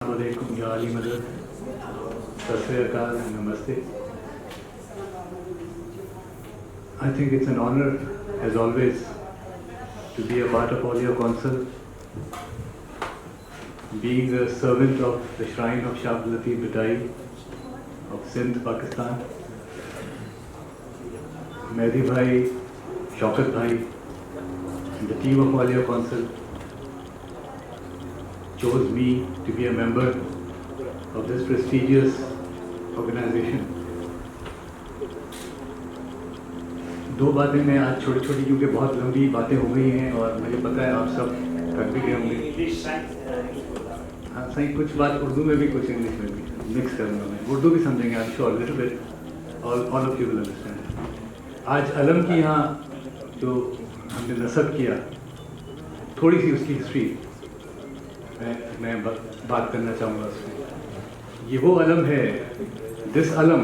Assalamualaikum, Ya Ali Madad, Sat Sri Akal and Namaste. I think it's an honor, as always, to be a part of all your council. Being a servant of the shrine of Shah Abdul Latif Bhittai of Sindh, Pakistan, Mehdi Bhai, Shaukat Bhai, and the team of all your council chose me to be a member of this prestigious organization. दो बातें मैं आज छोटी छोटी, क्योंकि बहुत लंबी बातें हो गई हैं और मुझे पता है आप सब कर भी गए होंगे। हाँ सही, कुछ बात उर्दू में भी कुछ इंग्लिश में भी मिक्स करूँगा मैं। उर्दू भी समझेंगे I am sure, little bit, all of you will understand. आज अलम की यहाँ जो हमने नस्ब किया, थोड़ी सी उसकी हिस्ट्री मैं बात करना चाहूँगा उसमें। ये वो अलम है, दिस अलम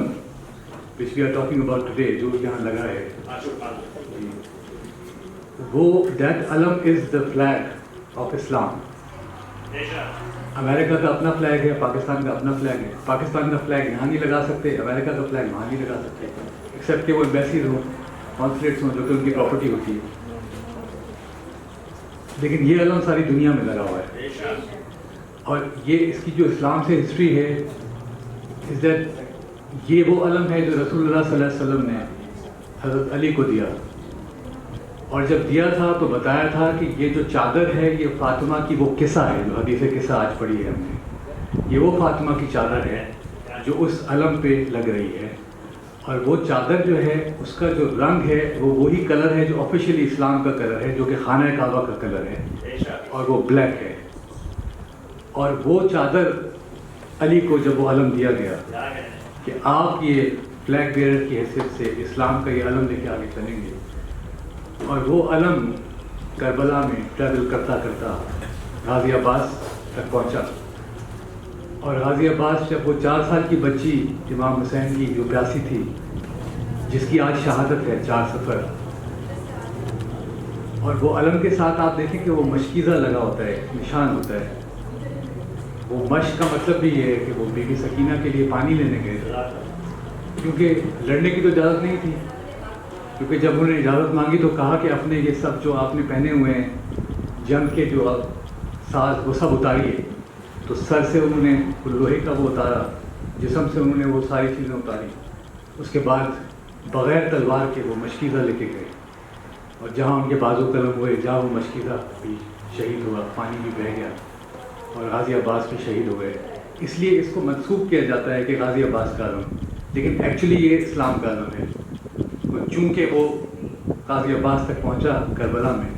which we are talking about today, जो यहाँ लगा है, वो दैट अलम is the flag of Islam. America का अपना फ्लैग है, पाकिस्तान का अपना फ्लैग है। पाकिस्तान का फ्लैग यहाँ नहीं लगा सकते, अमेरिका का फ्लैग वहाँ नहीं लगा सकते, एक्सेप्ट कि वो एम्बेसीज हों, कॉन्सुलेट्स हों, जो कि उनकी प्रॉपर्टी होती है। लेकिन ये अलम सारी दुनिया में लगा हुआ है। और ये इसकी जो इस्लाम से हिस्ट्री है, इज़ दैट ये वो अलम है जो रसूलुल्लाह सल्लल्लाहु अलैहि वसल्लम ने हज़रत अली को दिया। और जब दिया था तो बताया था कि ये जो चादर है ये फातिमा की वो किस्सा है, जो हदीस किस्सा आज पढ़ी है हमने, ये वो फातिमा की चादर है जो उस अलम पे लग रही है। और वो चादर जो है उसका जो रंग है वो वही कलर है जो ऑफिशियली इस्लाम का कलर है, जो कि खाना काबा का कलर है, और वो ब्लैक है। और वो चादर अली को जब वो अलम दिया गया कि आप ये फ्लैग बेयरर की हैसियत से इस्लाम का ये अलम लेके आगे चलेंगे, और वो अलम करबला में ट्रैवल करता करता गाज़ी अब्बास तक पहुंचा। और गाज़ी अब्बास जब वो 4 साल की बच्ची इमाम हुसैन की जो प्यासी थी, जिसकी आज शहादत है 4 सफ़र, और वो अलम के साथ आप देखें कि वो मशकीज़ा लगा होता है, निशान होता है। वो मश्क का मतलब भी ये है कि वो बीबी सकीना के लिए पानी लेने गए थे, क्योंकि लड़ने की तो इजाज़त नहीं थी। क्योंकि जब उन्होंने इजाज़त मांगी तो कहा कि अपने ये सब जो आपने पहने हुए हैं जंग के जो साज, वो सब उतारिए। तो सर से उन्होंने लोहे का वो उतारा, जिस्म से उन्होंने वो सारी चीज़ें उतारी। उसके बाद बग़ैर तलवार के वो मशकीज़ा लेके गए, और जहाँ उनके बाजू कलम हुए, जहाँ वो मशकीज़ा भी शहीद हुआ, पानी भी बह गया, और गाज़ी अब्बास भी शहीद हो गए। इसलिए इसको मंसूब किया जाता है कि गाज़ी अब्बास का अलम, लेकिन एक्चुअली ये इस्लाम का अलम है। चूँकि वो गाज़ी अब्बास तक पहुँचा करबला में,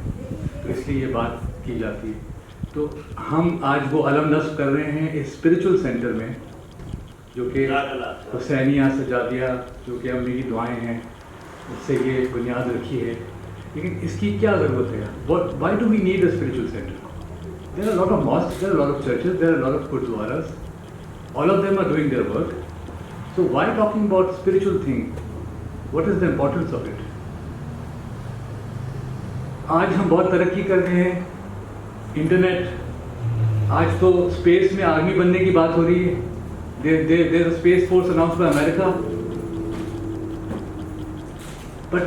तो इसलिए ये बात की जाती है। तो हम आज वो अलम नस्ब कर रहे हैं इस स्पिरिचुअल सेंटर में, जो कि हुसैनिया सजादिया, जो कि अम्मी की दुआएँ हैं, उससे ये बुनियाद रखी है। लेकिन इसकी क्या ज़रूरत है? Why do we need a spiritual center? There are a lot of mosques, there are a lot of churches, there are a lot of gurdwaras. All of them are doing their work. So why talking about spiritual thing? What is the importance of it? आज हम बहुत तरक्की कर रहे हैं, internet, आज तो space में आर्मी बनने की बात हो रही है। There's a space force announced by America. But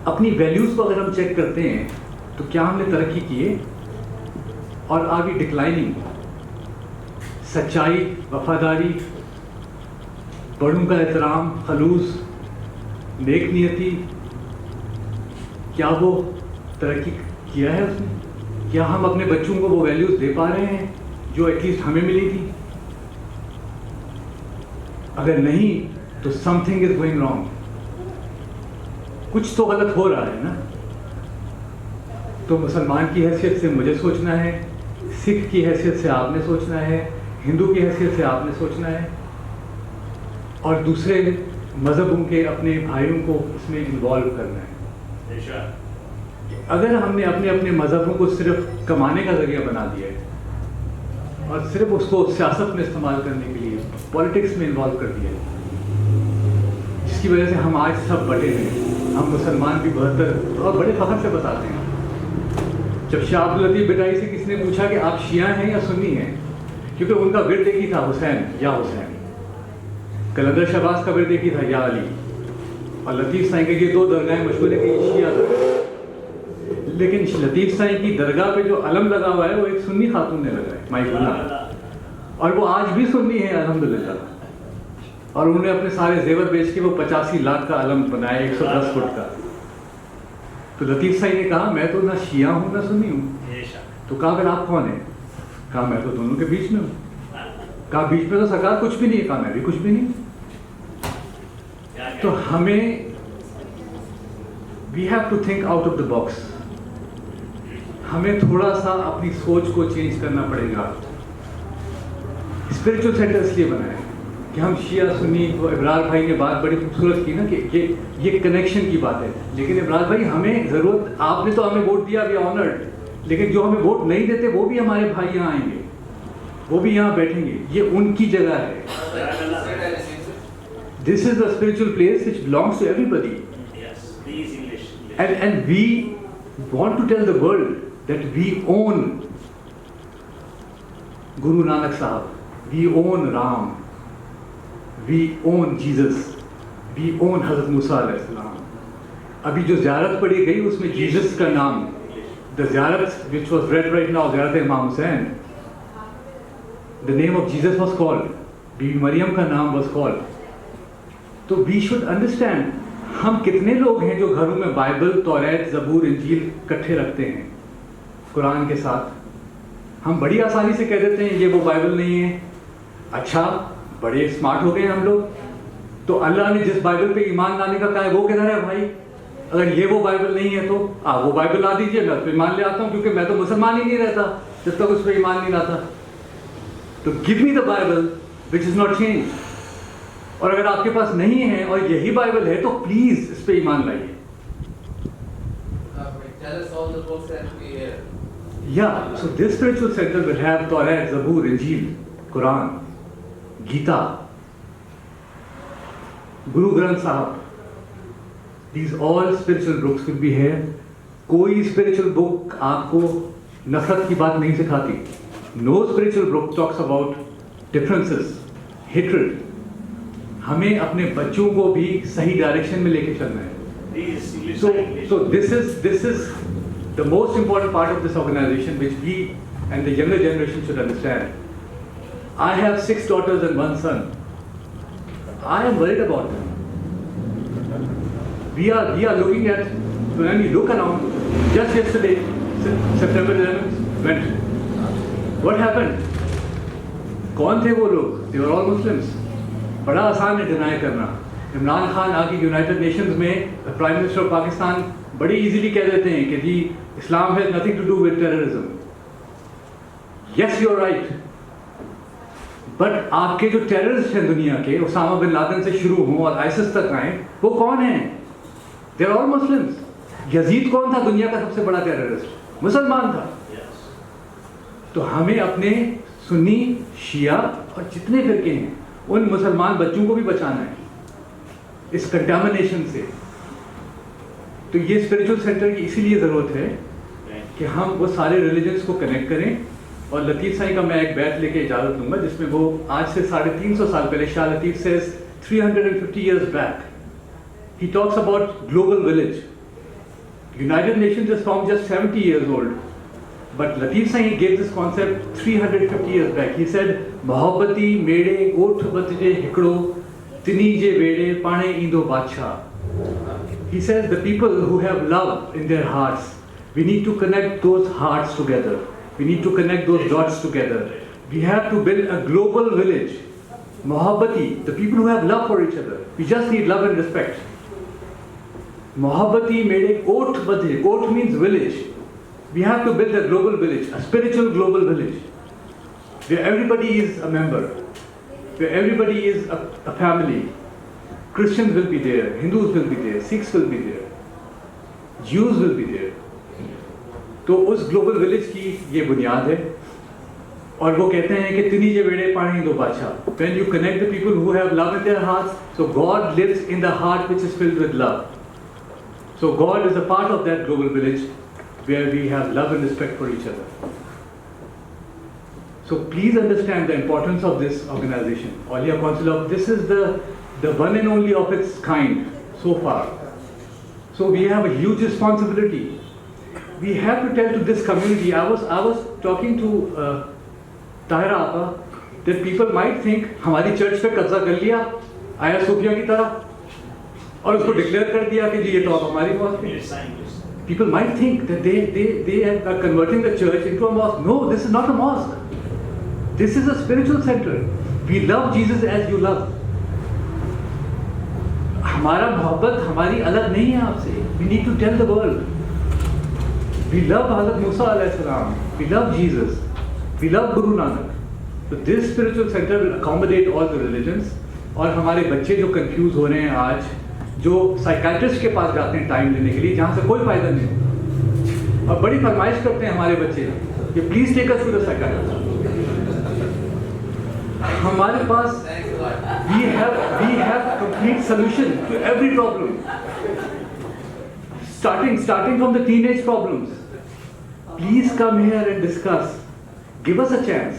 अपनी वैल्यूज़ को अगर हम चेक करते हैं तो क्या हमने तरक्की की है? और आगे डिक्लाइनिंग। सच्चाई, वफादारी, बड़ों का एहतराम, खलूस, नेक नियति, क्या वो तरक्की किया है उसने? क्या हम अपने बच्चों को वो वैल्यूज़ दे पा रहे हैं जो एटलीस्ट हमें मिली थी? अगर नहीं तो समथिंग इज गोइंग रॉन्ग, कुछ तो गलत हो रहा है ना। तो मुसलमान की हैसियत से मुझे सोचना है, सिख की हैसियत से आपने सोचना है, हिंदू की हैसियत से आपने सोचना है, और दूसरे मज़हबों के अपने भाइयों को इसमें इन्वॉल्व करना है। अगर हमने अपने अपने मज़हबों को सिर्फ कमाने का ज़रिया बना दिया है और सिर्फ उसको सियासत में इस्तेमाल करने के लिए पॉलिटिक्स में इन्वॉल्व कर दिया है, जिसकी वजह से हम आज सब बटे हैं। हम मुसलमान भी 72 और बड़े फ़ख्र से बताते हैं। जब शाह अब्दुल लतीफ़ भिटाई से किसी ने पूछा कि आप शिया हैं या सुन्नी हैं, क्योंकि उनका विरद एक ही था, हुसैन या हुसैन। कलंदर शहबाज का विरद एक ही था, या अली। और लतीफ़ साईं के ये दो दरगाहें मशहूर है कि ये शिया दरगाह। लेकिन लतीफ़ साईं की दरगाह पे जो अलम लगा हुआ है वो एक सुन्नी खातून ने लगा है, माइकुल्ला, और वो आज भी सुन्नी है अल्हम्दुलिल्लाह। और उन्होंने अपने सारे जेवर बेच के वो 85 लाख का अलम बनाया, 110 फुट का। तो लतीफ़ साईं ने कहा मैं तो ना शिया हूँ ना सुन्नी हूँ। तो कहा फिर आप कौन है? कहा मैं तो दोनों के बीच में हूँ। कहा बीच में तो सरकार कुछ भी नहीं है। कहा मैं भी कुछ भी नहीं। तो हमें we have to think out of the box. हमें थोड़ा सा अपनी सोच को चेंज करना पड़ेगा। स्पिरिचुअल सेंटर इसलिए बना है कि हम शिया सुन्नी, वो इब्रार भाई ने बात बड़ी खूबसूरत की ना कि ये कनेक्शन की बात है। लेकिन इब्रार भाई हमें ज़रूरत, आपने तो हमें वोट दिया, वी ऑनर्ड, लेकिन जो हमें वोट नहीं देते वो भी हमारे भाई यहाँ आएंगे, वो भी यहाँ बैठेंगे, ये उनकी जगह है। This is the spiritual place which belongs to everybody. And we want to tell the world that we own Guru Nanak Sahib, we own Ram, we own Jesus, we own Hazrat Musa alayhi salam. अभी जो ज़ियारत पढ़ी गई उसमें Jesus का नाम, the ज़ियारत which was read right now, ज़ियारत इमाम Hussain, the name of Jesus was called, बीबी मरियम का नाम was called. तो we should understand हम कितने लोग हैं जो घरों में बाइबल, तौरात, ज़बूर, इंजील इकट्ठे रखते हैं कुरान के साथ। हम बड़ी आसानी से कह देते हैं ये वो बाइबल नहीं है। अच्छा, बड़े स्मार्ट हो गए हम लोग। तो अल्लाह ने जिस बाइबल पे ईमान लाने का कहा है वो किधर है भाई? अगर ये वो बाइबल नहीं है तो वो बाइबल ला दीजिए, मैं उस पर ईमान ले आता हूँ, क्योंकि मैं तो मुसलमान ही नहीं रहता जब तक उस पर ईमान नहीं लाता। तो give me the Bible which is not change. और अगर आपके पास नहीं है और यही बाइबल है तो प्लीज इस पे ईमान लाइए। Yeah, so this spiritual center will have Torah, Zabur, Injil, Quran, Gita, Guru Granth Sahib. These all spiritual books will be here. कोई spiritual book आपको नफरत की बात नहीं सिखाती. No spiritual book talks about differences, hatred. हमें अपने बच्चों को भी सही डायरेक्शन में लेके चलना है। So this is the most important part of this organization, which we and the younger generation should understand. I have 6 daughters and 1 son. I am worried about them. We are looking at, when we look around, just yesterday, September 11th went. What happened? कौन थे वो लोग? They were all Muslims. बड़ा आसान है deny करना। इमरान खान आके United Nations में प्राइम मिनिस्टर ऑफ पाकिस्तान बड़ी इजीली कह देते हैं कि जी Islam has nothing to do with terrorism. Yes, you are right, but आपके जो टेररिस्ट हैं दुनिया के, उसामा बिन लादेन से शुरू हों और आईसिस तक आए, वो कौन हैं? They are all Muslims. Yazid कौन था दुनिया का सबसे बड़ा टेररिस्ट? मुसलमान था। तो हमें अपने सुन्नी, शिया और जितने फिरके हैं उन मुसलमान बच्चों को भी बचाना है इस कंटामिनेशन से। तो ये स्पिरिचुअल सेंटर की इसीलिए ज़रूरत है कि हम वो सारे रिलीजन्स को कनेक्ट करें। और लतीफ़ साईं का मैं एक बैत लेके इजाज़त लूँगा जिसमें वो आज से 350 साल पहले, Shah Latif says 350 years back, he talks about global village. United Nations is formed just 70 years old. But Lateef Sain gave this concept 350 years back. He said, "Mohabbati mede oth batje hikdo, tini je vede pane indo bacha." He says the people who have love in their hearts, we need to connect those hearts together. We need to connect those dots together. We have to build a global village. Mohabbati, the people who have love for each other. We just need love and respect. Mohabbati mede oth batje. Oth means village. We have to build a global village, a spiritual global village, where everybody is a member, where everybody is a family. Christians will be there, Hindus will be there, Sikhs will be there, Jews will be there. तो उस global village की ये बुनियाद है। और वो कहते हैं कि तिनी जे वेड़े पानी दो बादशाह। When you connect the people who have love in their hearts, so God lives in the heart which is filled with love. So God is a part of that global village, where we have love and respect for each other. So please understand the importance of this organization. Aulia Council of, this is the one and only of its kind so far. So we have a huge responsibility. We have to tell to this community. I was talking to Tahira Appa that people might think हमारी church पे कब्जा कर लिया आया Sophia की तरह और उसको डिक्लेयर कर दिया कि जी ये तो अब हमारी मॉस्क है. People might think that they are converting the church into a mosque. No, this is not a mosque. This is a spiritual center. We love Jesus as you love. हमारा मोहब्बत हमारी अलग नहीं है आपसे. We need to tell the world. We love Hazrat Musa alayhi salam. We love Jesus. We love Guru Nanak. So this spiritual center will accommodate all the religions. और हमारे बच्चे जो कंफ्यूज हो रहे हैं आज, जो साइकाइट्रिस्ट के पास जाते हैं टाइम लेने के लिए, जहाँ से कोई फायदा नहीं होता, और बड़ी फरमाइश करते हैं हमारे बच्चे कि please take us to the psychiatrist. हमारे पास we have complete solution to every problem, starting from the teenage problems. Please come here and discuss. Give us a chance.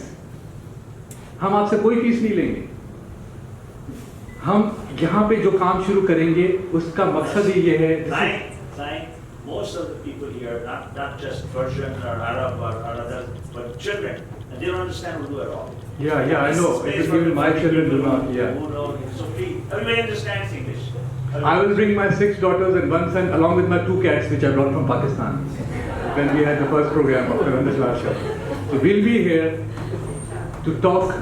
हम आपसे कोई फीस नहीं लेंगे. हम यहाँ पे जो काम शुरू करेंगे उसका मकसद ही ये है. Most of the people here, not just Persian or Arab or others, but children, and they don't understand Urdu at all. Yeah, I know. Even my children do not. Yeah. So everybody understands English. I will bring my 6 daughters and 1 son along with my 2 cats which I brought from Pakistan when we had the first program of the Randashwar show. So we'll be here to talk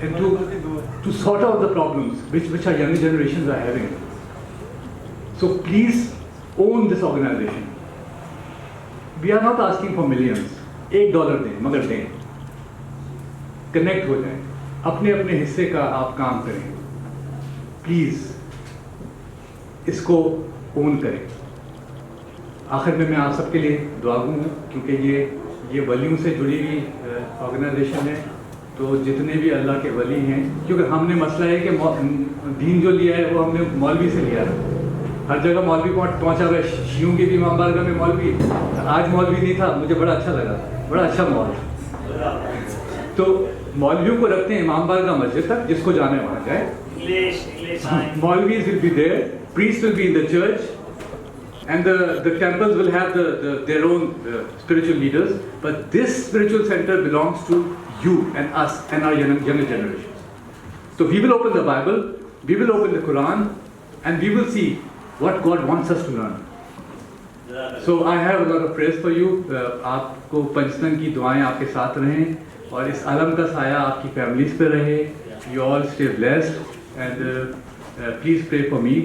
and to sort out the problems which our younger generations are having. So please own this organization. We are not asking for millions. $1 दें, मगर दें. Connect हो जाएं. अपने अपने हिस्से का आप काम करें. प्लीज इसको ओन करें. आखिर में मैं आप सबके लिए दुआगू हूँ क्योंकि ये वलियों से जुड़ी हुई ऑर्गेनाइजेशन है. तो जितने भी अल्लाह के वली हैं, क्योंकि हमने मसला है कि दीन जो लिया है वो हमने मौलवी से लिया है. हर जगह मौलवी पहुंचा हुआ है. शियों की भी इमाम बारगाह में मौलवी. आज मौलवी नहीं था, मुझे बड़ा अच्छा लगा. बड़ा अच्छा मौलवी. तो मौलवियों को रखते हैं इमाम बारगाह मस्जिद तक, जिसको जाना है वहाँ जाए. Maulvis will be there, priests will be in the church, and the temples will have their own spiritual leaders. But this spiritual center belongs to you and us and our younger generations. So we will open the Bible, we will open the Quran, and we will see what God wants us to learn. So I have a lot of prayers for you. आपको पंचतन की दुआएं आपके साथ रहें और इस आलम का साया आपकी फैमिलीज पे रहे. You all stay blessed and please pray for me.